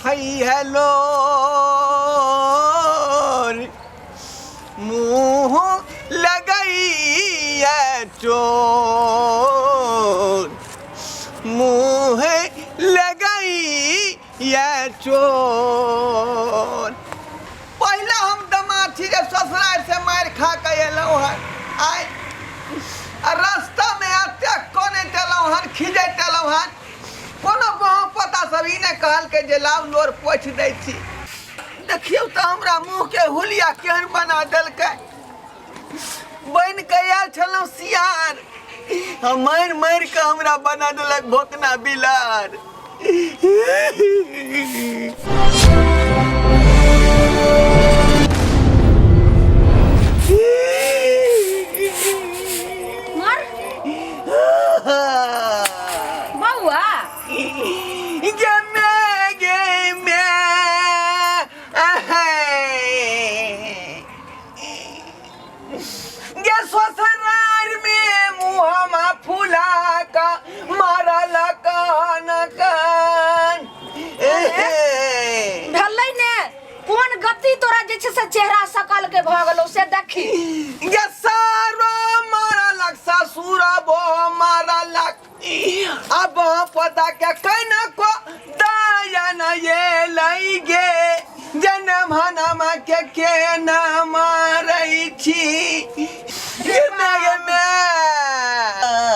Fai hello मुंह लगई है चोर मुंह लगई है चोर। पहले हम दमाद थी जब ससुराल से मार खा के एलौं है आय रास्ता में आते कोने चलौं हन खिजे चलौं हन कोनो बहु पता सब इने कहल के जे लाव लोर पोछ दै छी। देखियो तो हमरा मुंह के हुलिया केहन बना देलकै बन के आयल छलौं सियार हम मार मार के हमरा बना देलक भोकना बिलार। चेहरा सकल के भगलो से देखी ये सारो मारा लग ससुरा बो मारा लग अब पता के कहना को दाया न ये लईगे जन्म हनम के न मारई छी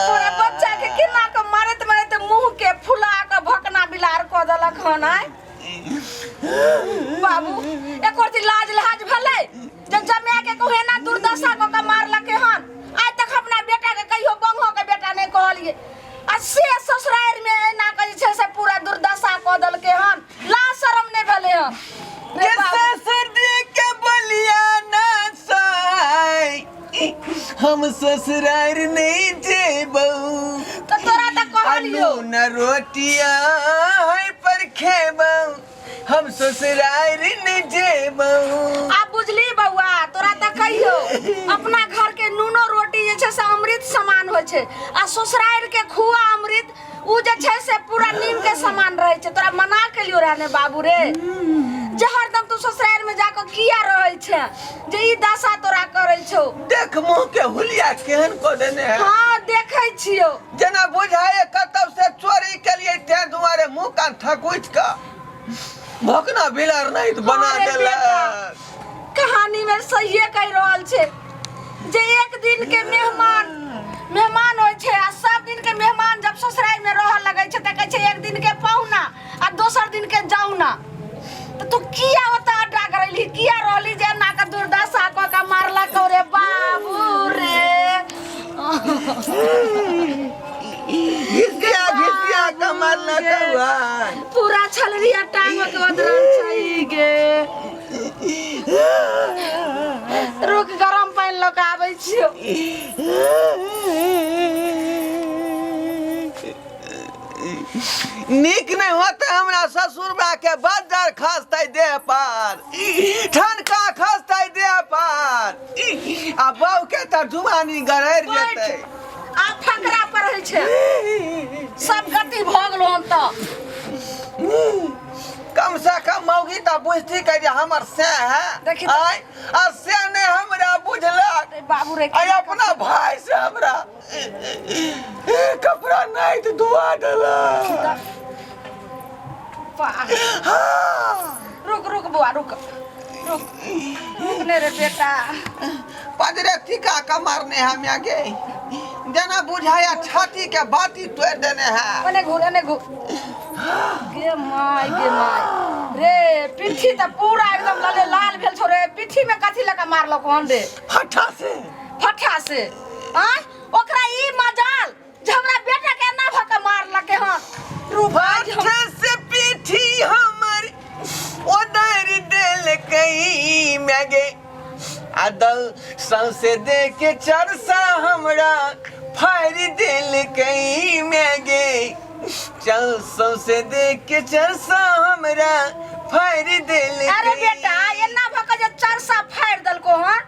तोरे बच्चा के किना के मारत मारत मुंह के फुला के भकना बिलार क देलक हन आय बाबू एक और लाज लहाज भले जब जमे के कोहे ना दुर्दशा को का मारलके हन आज तक अपना बेटा के कहियो बंगो के बेटा नहीं कहलिए अस्से ससुराल में ना कहि छे से पूरा दुर्दशा क देलके हन ला शरम नहीं भले हन ये ससुर के बलिया ना साई हम ससुराल नहीं जेबौ तो तोरा त कहलियो न रोटिया है पर खेबौ हम ससुराल नहीं जेबौ। आप बुझली बउआ तोरा त कहियो अपना घर के नूनो रोटी जे छे से अमृत समान होय छे आ ससुराल के खुआ अमृत उ जे छे से पूरा नीम के समान रहे छे। तोरा मना के लियो रहने बाबू रे जे हरदम तू ससुराल में जाके किया रहै छे जे ई दशा तोरा करै छौ। देख मुंह के हुलिया केहन को देने है। हां देखै छियो जना बुझाए कतौ से चोरी के लिए ते दुआरे मुंह कान ठकुच का भोकना बिलार नहीं तो बना देला। कहानी में सही कह रहल छे जे एक दिन के मेहमान होय छे आ सब दिन के मेहमान जब ससुराल में रह लगै छे त कहै छे एक दिन के पहुना आ दोसर दिन के जाउना तो तू किया होता अड्डा करैली किया रहली जे ना का दुर्दशा क का मारला करे बाबू रे घिसिया कमर लगवा पूरा छलरिया टांग के बदरन छई गे रुक गरम पानी ल के आबै छियो। नीक नहीं होते हमरा ससुर बा के बदर खसतै देह पर ठनका खसतै देह पर आ बहू के त जुबानी गड़ैर जेतै आ फकरा पर है छे सब गति भगलो हम त कम से कम मौगी त बुझती कह जे हमर से है देखी आय आ से ने हमरा बुझलक बाबू रे आय अपना भाई से हमरा कपड़ा नहीं तो धुआ देला। रुक रुक बुआ रुक रुक ने रे बेटा पजरे टिका कमर ने हम आगे जना बुझाया छाती के बाती तोड़ देने हैं। ओने घुर गे माय रे पिठी त पूरा एकदम लाले लाल भेल छो रे पिठी में कथि लगा मारलो कोन रे फटा से हां ओकरा ई मजाल जे हमरा बेटा के ना भक मारलके हन फटा से पिठी हमर ओदर देल कई मैगे आदल संसे दे के चरसा हमरा फाड़ दिल कई मैगे चल संसे दे के चरसा हमरा फाड़ दिल। अरे बेटा एना भक जे चरसा फाड़ दल को हन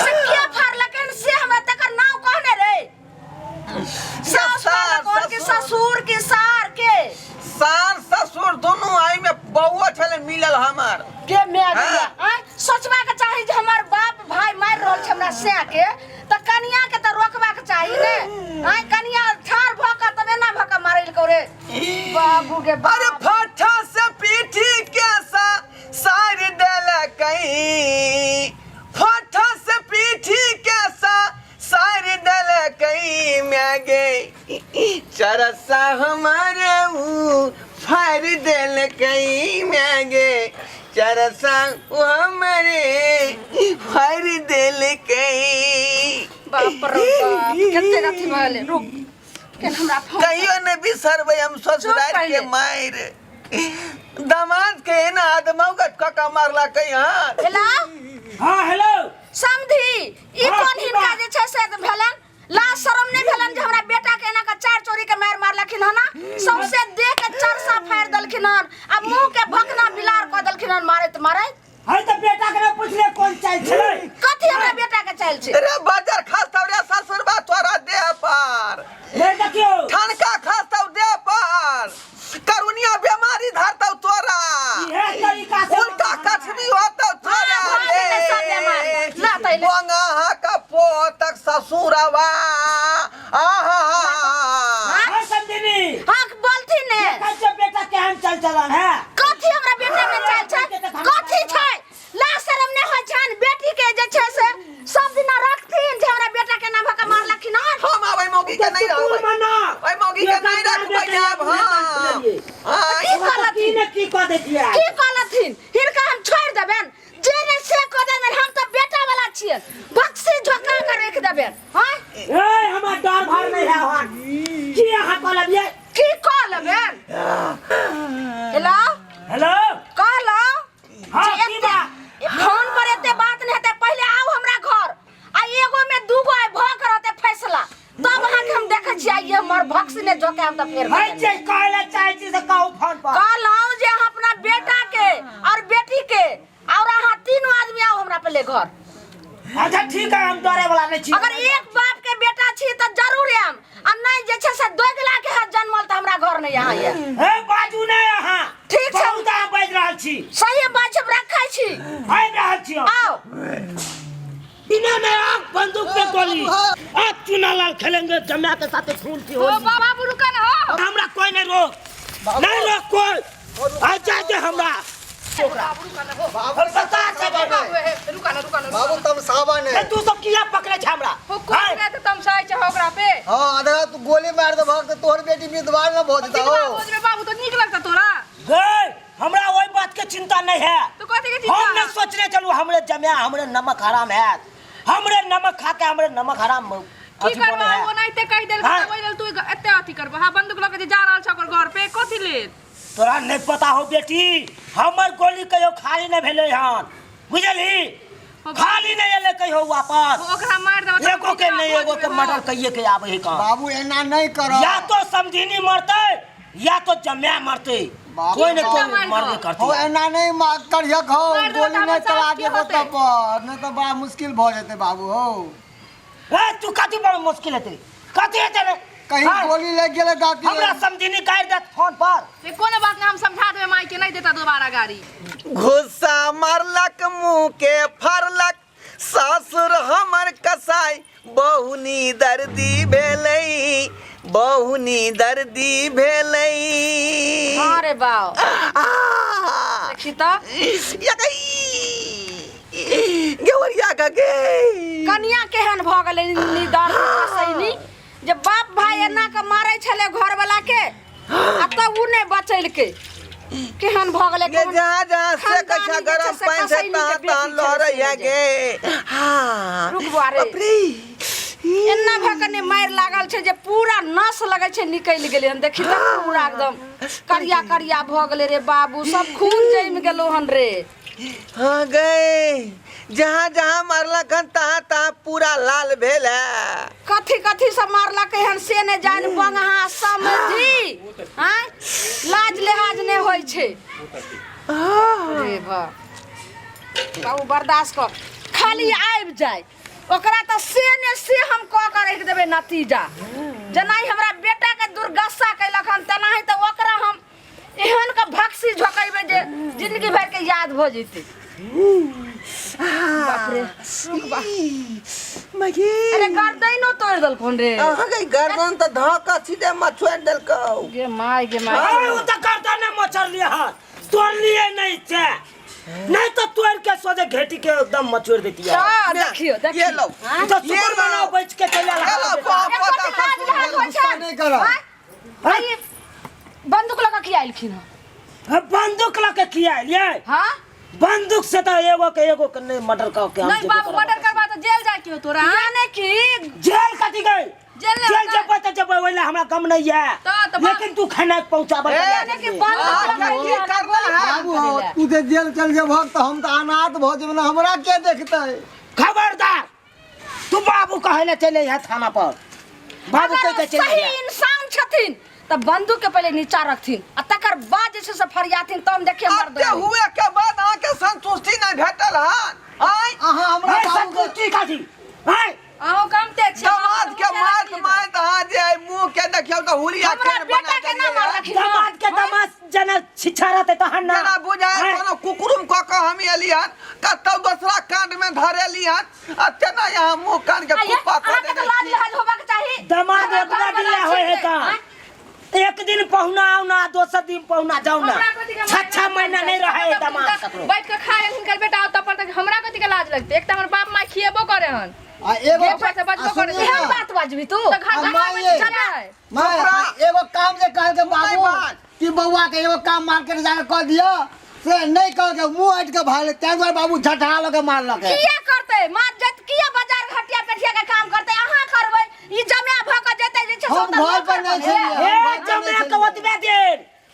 से के फाड़ लकन से हमरा तक नाम कहने रे ससुर के सार के सार ससुर दोनों आई में बउआ बाबू के अरे बाप फटा से पीठी कैसा सारी दल कहीं फटा से पीठी कैसा सारी दल कहीं मैं गई चरसा हमारे फार दल कहीं मैं गए चरसा हमारे फार दल कहीं बाप रे बाप कितने राती वाले रुक केन हमरा फोन कहियो ने बिसरबै हम ससुराल के मायर दामाद के ना आदमौगत का मारला कहीं हां हेलो हाँ हेलो समधी ई हाँ, कोन की हिनका बात? जे छै से भेलन ला शरम नहीं भेलन जे हमरा बेटा के एना का चार चोरी के मार मारलखिन हना सबसे देह के चरसा फाड़ दलखिन हन आ मुंह के भकना बिलार क दलखिन हन मारे त मारे हाय तो बेटा के ना पूछले कौन चाल छे कथि हमरा बेटा के चाल छै रे बाजार खास तौरे ससुर बा तोरा देह पर ले देखियो ठनका खास तौ देह पर करुनिया बीमारी धरतौ तोरा ये तरीका से उल्टा कछनी होतौ तोरा हाँ, भागे ले सब बीमारी। ला तैले। वंगा का पोतक ससुरवा आहा हां समझनी हां बोलथि ने कैसे बेटा के हम चल चलन है कथि हमरा बेटा में चाल छै कथि छै ला शरम ने हो जान बेटी के जे छै से सब दिन रखथिन जे हमरा बेटा के नाम का मारलखिन हन हम आबै मौगी के नहीं रहबै मना ओइ मौगी के नहीं रखबै अब हां की कहलथिन ने की कह देतिया की कहलथिन हिनका हम छोड़ देबेन जे ने से कह देबेन हम तो बेटा वाला छियै बक्सी झोका के रख देबेन हां ए हमरा डर भर नहीं है हन की अहाँ कहलिए की कह लेबेन हेलो हेलो कहलो हाँ, जे की एते- बात? फोन पर एते बात नहीं हेते पहले आओ हमरा घर आ एगो में दूगो है भ करते फैसला तब अहाँ के हम देखे छी आइए हमर भक्सी ने झोका हम तो फेर हाय जे कहले चाहे छी से कहू फोन पर कहलौ जे अहाँ अपना बेटा के और बेटी के और अहाँ तीनों आदमी आओ हमरा पहले घर अच्छा ठीक है हम डरे वाला नहीं छी अगर एक बाप के बेटा छी त जरूर आम आ नहीं जे छै से दोगला के हाथ जन्मल त हमरा घर नहीं यहाँ ये ए बाजू नहीं अहाँ ठीक छै। बहुत अहाँ बाज रहल छी सही बात छै रखै छी आबि रहल छी हम। आओ बिना में आग बंदूक पे गोली अब चुना लाल खेलेंगे जमा के साथ फूल की ओ होली बाबू रुका ना हो हमरा कोई नहीं रोक कोई आ जाते हमरा बाबू बता के बाबू रुका ना बाबू तम सावन है तू सब किया पकड़े छ हमरा कोई नहीं त तुम सही छ ओकरा पे हां अगर तू गोली मार दे भाग तो तोहर बेटी विधवार न भो देता हो बाबू तो नीक लगता तोरा गए हमरा वही बात के चिंता नहीं है तो कथि के हम नहीं सोचने चलू हमरे जमिया हमरे नमक हराम है हमरे नमक खा के हमरे नमक हराम की अथी करबा बने है। वो नहीं ते कह देल हाँ। ओइ लेल तू एते अथी करबा हां बंदूक लके जे जा रहल छ ओकर घर पे कथि ले तोरा नहीं पता हो बेटी हमर गोली कहियो खाली नहीं भेले हन बुझली खाली नहीं एले कहियो वापस ओकरा मार देबा एगो के नहीं एगो के मर्डर कहिए के आवे है कहां बाबू एना नहीं करो या तो समझीनी मरते या तो जम्या मरते बाबू, कोई न बाबू, कोई मरबे हो करती एना नहीं मार करिया खाओ मार दो गोली तो नहीं हम चला साथ के की होते। बता पर नहीं तो बड़ा मुश्किल भ जेते बाबू हो ए तू कथि बड़ मुश्किल है तेरी कथि है तेरे कहीं हाँ, गोली लग गेले दाती हमरा समझीनी काट दे फोन पर ये कोनो बात नहीं हम समझा देबे माई के नहीं देता दोबारा गाड़ी घुस्सा मारलक मुंह के फरलक ससुर हमर कसाई बहुनी दर्दी भेलई बहुनी दर्दी भेलई हां रे बाऊ आ, देखी त गेवरिया का गे कनिया केहन भ गेलै निदर सैनी जे बाप भाई एना के मारै छले घर वाला के आ तब उ नहीं बचैल के केहन भ गेलै ये जहाँ जहाँ से कछा गरम पानी से तहाँ तहाँ लहरैया गे हाँ रुक बुआ रे। बाप रे। एना भकने मार लागल छै जे पूरा नस लगै छै निकल गेलै हन देखी त पूरा एकदम करिया करिया भ गेलै रे बाबू सब खून जम गेलो हन रे हाँ गए जहाँ जहाँ मारलक हन तहाँ तहाँ पूरा लाल भेल है कथी कथी से मारलक हन से ने जान बंगहा समझी हैं लाज लिहाज ने होय छै रे बा बाबू बर्दाश्त कर खाली आबि जाए ओकरा त से ने से हम क के रख देबे नतीजा जनाई हमरा बेटा के दुर्गस्सा कैलक हन तनाही त ओकरा हम एहन का भक्सी झोकैबे जे जिंदगी भर के याद भ जेतै बाप रे रुक बा मगी अरे गर्दन तोड़ दल कौन रे अहाँ के गर्दन त धक्का सीधे मछुआ देलकौ गे माय अरे वो तो करता ना मचर लिया हाथ तोड़ लिए नहीं थे नहीं तो तोड़ के सोचे घेटी के एकदम मचोड़ देती है हां देखियो देखियो ये लो तो सुपर बनाओ बेच के चले ये लो पता नहीं करो भाई बंदूक लगा के आइलखिन बंदूक लगा किया ये हां बंदूक से तो एगो के नहीं मर्डर का के नहीं बाबू मर्डर करबा तो जेल जाए के हो तोरा यानी कि जेल कटी गई जेल जब तो जब वैला हमरा कम नहीं है तो लेकिन तू खाना पहुंचाबे यानी कि बंदूक बाबू तू ते जेल चल जे भक्त हम त अनाथ भ जेबन हमरा के देखतै खबरदार तू बाबू कहले चले है थाना पर बाबू के चले सही इंसान छथिन त बंदूक के पहले नीचा रखथिन आ तकर बाद जे से फरियाथिन त हम देखिए मर्द ते हुए के बाद अहाँ के संतुष्टि नहीं भेटल हन आय अहाँ हमरा संतुष्टि काजी हाय आओ काम ते दामाद के मार अहाँ जे मुंह के देखियो त हुलिया हमरा बेटा के ना मार रखिन दामाद के दामाद जना छिछारते त हन्ना जना बुझाए कोनो कुकुरुम क के हम एलियन कतौ दूसरा कांड में धरेलियन अतना यहाँ मुंह कान के फुप्पा अहाँ कर के लाज लहज होबा के चाही दामाद एकरा दिया होय है का एक दिन पहुना आओ ना दूसरा दिन पहुना जाओ ना 6 महीना नहीं रहे दामाद ककरो बैठ के खाए हिनकर बेटा तब पर तक हमरा कथि के लाज लगते एक त हमर बाप माय खिएबो करे हन आ एगो एक से बचबो करे एहन बात बाजबी तू तो घर एगो काम जे कहल के बाबू कि बउआ के एगो काम मार के जाके कह दियो से नहीं कह के मुंह हट के भाले तै दुआरे बाबू झटहा ल के मार लके किया करते मार जत किया बाजार घटिया पेठिया के काम करते अहाँ करबै ई जमे भ के जेते जे छै हम घर पर नहीं छी ए जमे के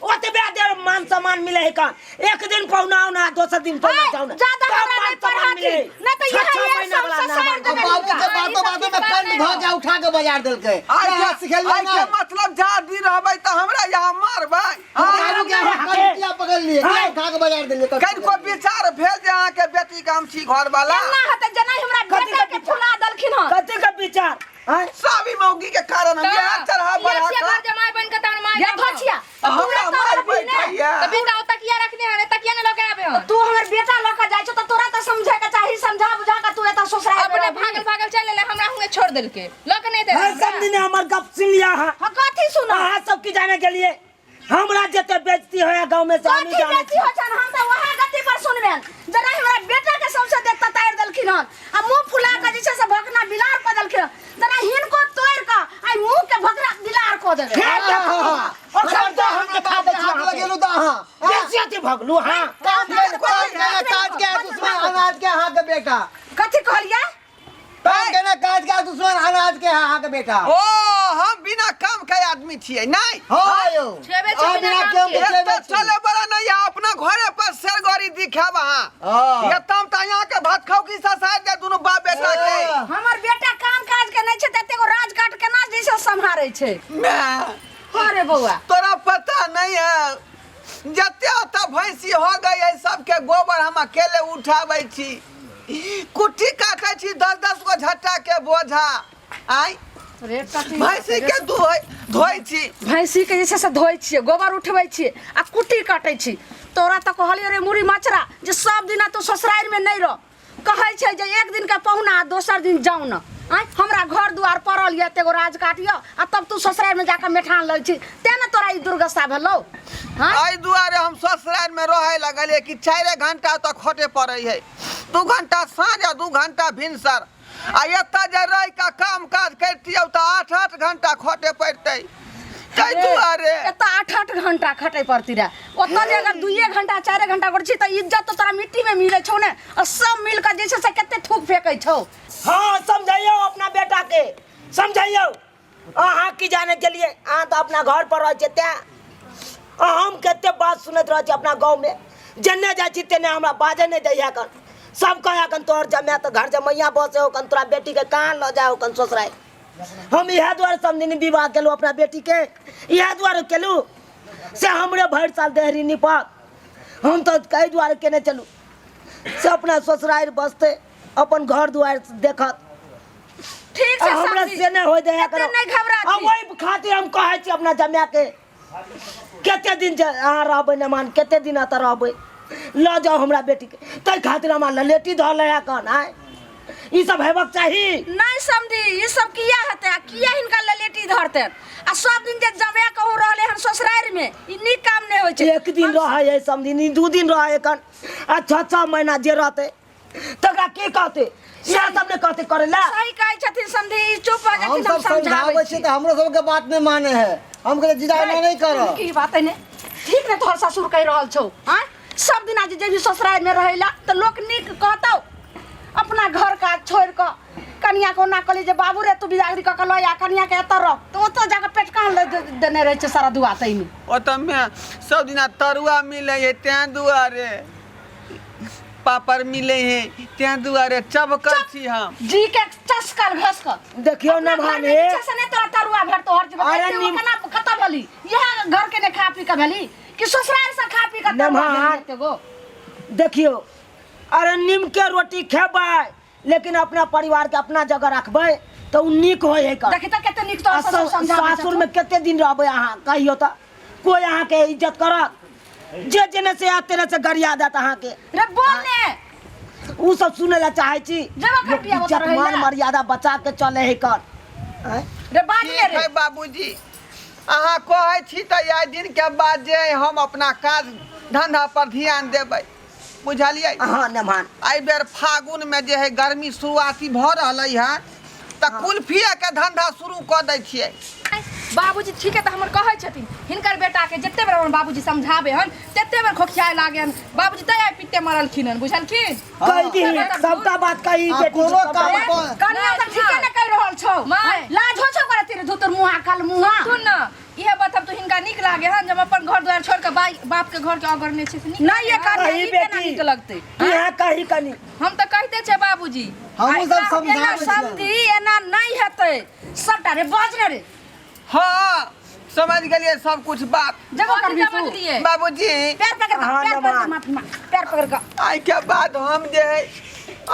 ओतबे देर मान सम्मान मिले है का एक दिन पहुना आओ ना दूसरा दिन पहुना जाओ ना ज्यादा हमरा नहीं पढ़ाती नहीं तो यहां ये सब ससार दे बाबू के बातों में कंड भ जा उठा के बाजार देलके आ सिखलिए ना मतलब जा दी रहबै त हमरा यहां मारबै बाबू के कंटिया पकड़ लिए क्या उठा के बाजार देलिए कन को विचार भेल जे अहाँ के बेटी के हम छी घर वाला ना हते जना हमरा बेटा के फुला दलखिन ह कते का विचार सावी मौगी के कारण हम यहाँ चढ़ा बढ़ा ये घर जमाई बन के तार मार ये भछिया हमरा मार बैठैया तो बिना तकिया रखने हने तकिया ने लगे आबे हन तू हमर बेटा लका जाय छ त तोरा त समझे के चाही समझा बुझा के तू एता ससुराल अपने भागल चल ले हमरा हुए छोड़ देल के लक नहीं दे हर सब दिन हमर गप सुन लिया हां ह कथि सुना हां सब की जाने के लिए हमरा जते बेइज्जती होया गांव में से हम जाने छी हो छन हम त वहां गति पर सुनबेन जरा हमरा बेटा के सबसे देखता तार दलखिन आ मुंह फुला के जे छै से भकना बिलार क दलखिन जरा हिनको तोड़ के आई मुंह के भकरा बिलार क देबे और सब तो हम के खा दे छी लगेलु त हां कैसे भगलू हां काज के दुश्मन अनाज के हां के बेटा कथि कहलिया काम के ना काज के दुश्मन अनाज के हां के बेटा ओ हम बिना काम के आदमी छियै नहीं हां यो छेबे बिना काम के तो चले बड़ा नहीं अपना घरे पर सरगोरी दिखावा हां ये तम त यहां के भात खाओ की ससार दे दोनों बाप बेटा के हमर बेटा काम काज के नहीं छै तते को राज काट के ना जैसे संभारे छै अरे बउआ तोरा पता नहीं है जते त भैंसी हो गई है सबके गोबर हम अकेले उठाबै छी कुट्टी काटे छी 10-10 गो झट्टा के बोझा आई रे कथि भैंसी के धोई छी भैंसी के जैसे से धोई छिए गोबर उठबै छिए आ कुट्टी काटै छी तोरा त कहलिए रे मुरी मचरा जे सब दिन तू ससुराल में नहीं रह कहै छै जे एक दिन के पहुना दोसर दिन जाऊ न आई हमरा घर दुआर पड़ल ये तेगो राज काटियो आ तब तू ससुराल में जाके मेठान लग छी तेने तोरा ई दुर्गसा भेलौ हां आई दुआरे हम ससुराल में रहे लगले कि 4 घंटा तक खोटे पड़ै है 2 घंटा साँझ आ 2 घंटा भिनसर आ एता जे रह का काम काज करतियौ त 8-8 घंटा खोटे पड़तै तै दुआरे एता 8-8 घंटा खटै पड़ती रे ओता जे अगर 2 घंटा 4 घंटा कर छी त इज्जत तो तोरा मिट्टी में मिलै छौ ने और सब मिल के जैसे से कते थूक फेकै छौ हां समझाइयो अपना बेटा के समझाइयो अहाँ की जाने के लिए आ तो अपना घर पर रह जेते हम कते बात सुनत रह छी अपना गांव में जन्ने जा छी तेने हमरा बाजे नहीं दैया कन सब कहा कन तोर जमे तो घर जमैया बसे हो कन तोरा बेटी के कहां ल जाओ कन ससुराल हम इहा द्वार समझनी विवाह केलु अपना बेटी के इहा द्वार केलु से हमरे भर साल देहरी निपात हम तो कई द्वार केने चलू से अपना ससुराल बसते अपन घर दुआर देखत ठीक से हमरा से नहीं हो जाया करो नहीं घबराती अब वही खातिर हम कहै छी अपना जमिया के केते दिन आ रहबै न मान केते दिन त रहबै ल जाओ हमरा बेटी के तै खातिर हमरा ललेटी ध लया कन आय ई सब हेबाक चाहिए। नहीं समझी ये सब किया हते किया हिनका ललेटी धरते आ सब दिन जे जमे कहू रहले हन ससुराल में ई नीक काम नहीं होय छै। एक दिन रहे है समझी नी 2 दिन रहे एखन आ 6 महीना जे रहते तकरा के कहते यहाँ सब ने कहते करेला। सही कहै छथिन समझी चुप हो हम जथिन हम सब समझावे समझाबै छी छी तो हमरो सब के बात नहीं माने है। हम कहले जीजा एना नहीं करो। की बात है ने ठीक ने तोहर ससुर कह रहल छौ हां सब दिन आज जे भी ससुराल में रहेला त लोग नीक कहतौ अपना घर का छोड़ क कन्या को ना कहली जे बाबू रे तू बिदागरी क लो या कन्या के एत रह तो तो जाके पेट कान देने रहे छै सारा दुआ तई में ओ त में सब दिन तरुआ मिले है त्या दुआरे पापड़ मिले है त्या दुआरे चबकल छी हम जी के चस्कल घस क देखियो न भाने से ने तोरा तरुआ भेट तो हर अरे जब निम- केना खत्म भली यहां घर के ने खा पी के भली कि ससुराल से खा पी के नमहार। गो देखियो अरे नीम के रोटी खेबै लेकिन अपना परिवार के अपना जगह रखबै तो उ नीक होय है का। देखि त कते नीक तो ससुर समझा सासुर में केते दिन रहबै अहाँ कहियो त कोई अहाँ के इज्जत करत जे जने से आते रहे से गरिया देत अहाँ के रे बोल ने उ सब सुने ला चाहे छी। जमा खटिया बता इज्जत रहे मान ला। मर्यादा बचा के चले है कर हैं? रे बाज ठीक ले रे है बाबूजी अहाँ कहै छी त आइ दिन के बाद जे हम अपना काज धंधा पर ध्यान देबै बुझलियै। अहाँ न मान एहि बेर फागुन में जे है गर्मी शुरुआती भ रहलै है त कुल्फिया के धंधा शुरू क दै छियै। बाबूजी ठीक है तो हमर कहै छथिन हिनकर बेटा के जत्ते बेर हमर बाबूजी समझाबे हन तत्ते बेर खोखियाए लागे हन बाबूजी तय पित्ते मरलखिन हन बुझलखिन। कहि दी सबटा बात कही हाँ, बेटी कोनो सबटा काम बात। को- कन्या त ठीके ने कह रहल छौ माय। लाज हो छौ करे तेरे धोतर मुहा कल मुहा सुन न इहे बात अब तो हिनका निक लागे हन जब अपन घर द्वार छोड़ के बाप के घर के अगर ने छै से निक नहीं ये कर कही ई केना बेटी नीक लगतै यहाँ कही कनी हम तो कहते छे बाबूजी हम सब एना समझावे छी। समझी एना नहीं हेतै सबटा रे बाज रे हाँ समझ गेलिए सब कुछ बात जगह कर भी समझ लिए बाबूजी। पैर पकड़ हाँ, पैर पकड़ नमन। माफी मांग पैर पकड़ का आई के बाद हम जे है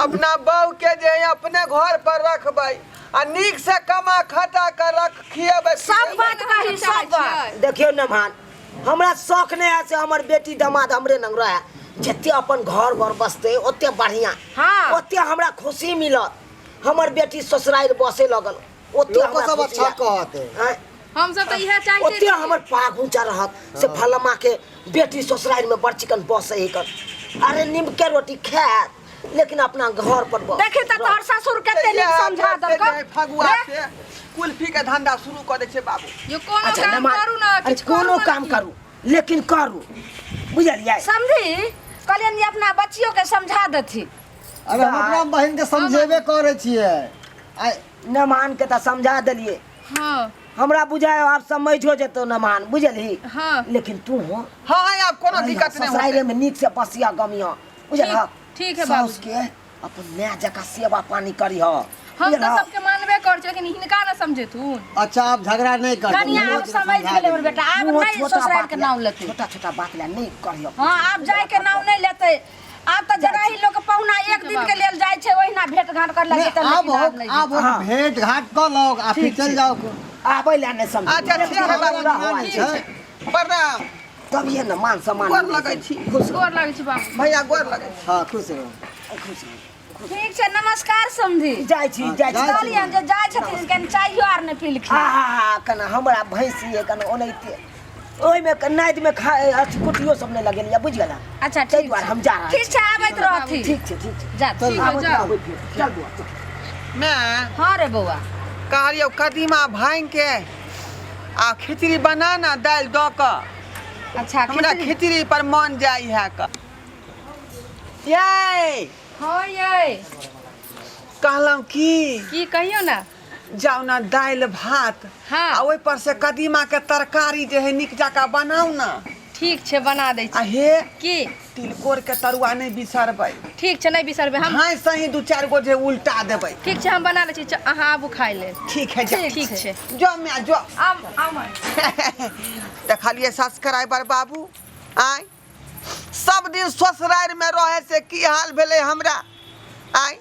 अपना बहू के जे है अपने घर पर रखबै आ नीक से कमा खटा कर रखिएबै। सब बात कही सब बात देखियो न मान हमरा शौक नहीं है से हमर बेटी दामाद हमरे नंग रहे जते अपन घर घर बसते ओते बढ़िया हाँ। ओते हमरा खुशी मिलत। हमर बेटी ससुराल बसे लगल ओते लोग हमरा सब खुशी अच्छा है। कहते। हैं? हम सब तो इहे चाहते ओते हमर पाग ऊंचा रहत से फलमा के बेटी ससुराल में बड़ चिकन बसे ही कर अरे नीम के रोटी खैत लेकिन अपना घर पर बस देखि त तोहर ससुर कते नीक समझा दलको फगुआ से कुल्फी के धंधा शुरू कर दै छै बाबू। यो कोनो अच्छा काम नमाज करू ना अरे किछ कोनो काम करू लेकिन करू बुझलियै। समझी कहलियन जे अपना बच्चियों के समझा देथि अरे हम अपना बहन के समझेबे करे छिए। आइ न मान के त समझा देलिए हां हमरा बुझाय आप समझो जेतो न मान बुझली हां लेकिन तू हो हाँ हाँ अब कोनो दिक्कत नहीं ससुराल होतै। में नीक से बसिया गमिया बुझल ठीक है साउस के अपन नया जगह सेवा पानी करी हो हम तो सबके मानबे कर छी लेकिन हिनका ना समझेथुन। अच्छा आप झगड़ा नहीं करते। कनिया अब समझ गेले हमर बेटा अब नहीं ससुराल के नाम लेते छोटा छोटा बात ला नहीं करियो। हां अब जाय के नाम नहीं लेते अब त जरा ही लोग पहुना एक दिन के लेल जाय छै ओहिना भेंट घाट कर लगे त अब भेंट घाट कर लो आ फिर चल जाओ। आबै ला नहीं समझ अच्छा ठीक है बाबू ठीक है। प्रणाम। तब ये न मान सम्मान गोर लगै छी। खुश रहो, गोर लागै छी बाबू भैया गोर लगै छी। हाँ खुश रहो। खुश रहो। ठीक छै नमस्कार समझी जाय छी जाय छी कहलियन जे जाय छथिन कनि चाहियो आर नहीं पीलखिन हाँ कना हमरा भैंसी है कना ओनैते ओइ में नाद में खा कुटियो सब नहीं लगेलिया बुझ गेला। अच्छा ताहि ठीक दुआरे छै हम जा रहल ठीक छै आबैत रहथि ठीक छै ठीक छै जा चल है, आबै जाओ। आबै फिर चल बुआ चल। मैं हां रे बौआ कहलियो कदीमा भांग के आ खिचड़ी बना ना दाल द क अच्छा हमरा खिचड़ी पर मन जाई है क ये हां ये कहलम की कहियो ना जाओ ना दाल भात हाँ। आ ओइ पर से कदीमा के तरकारी जे है निक जका बनाऊ ना ठीक छै बना दै आ छी हे की तिलकोर के तरुआ नहीं बिसरबै। ठीक छै नहीं बिसरबे हम हाँ सही 2-4 गो जे उल्टा देबै। ठीक छै हम बना लै छी अहाँ आबू खाइ ले ठीक है जा ठीक छै जो मैं जो आम देखलिए सब्सक्राइबर बाबू आय सब दिन ससुराल में रहे से की हाल भेले हमरा आय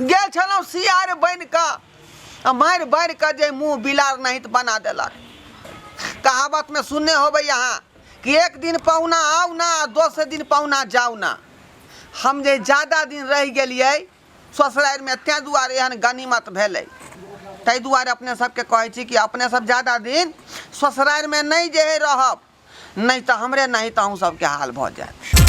गेल छलौं सियार बन का मार बार का जे मुंह बिलार नहीं तो बना देलक। कहावत में सुनने होबै यहाँ कि एक दिन पहुना आओ ना 2 दिन पहुना जाओ ना। हम जे ज्यादा दिन रह गेलिए ससुरार में तै दुआरे एहन गनीमत भेलै ताहि दुआरे अपने सबके कहै छी कि अपने सब ज़्यादा दिन ससुरार में नहीं जे रहब नहीं तो हमरे नहीं तो अहूँ सबके हाल भऽ जायत।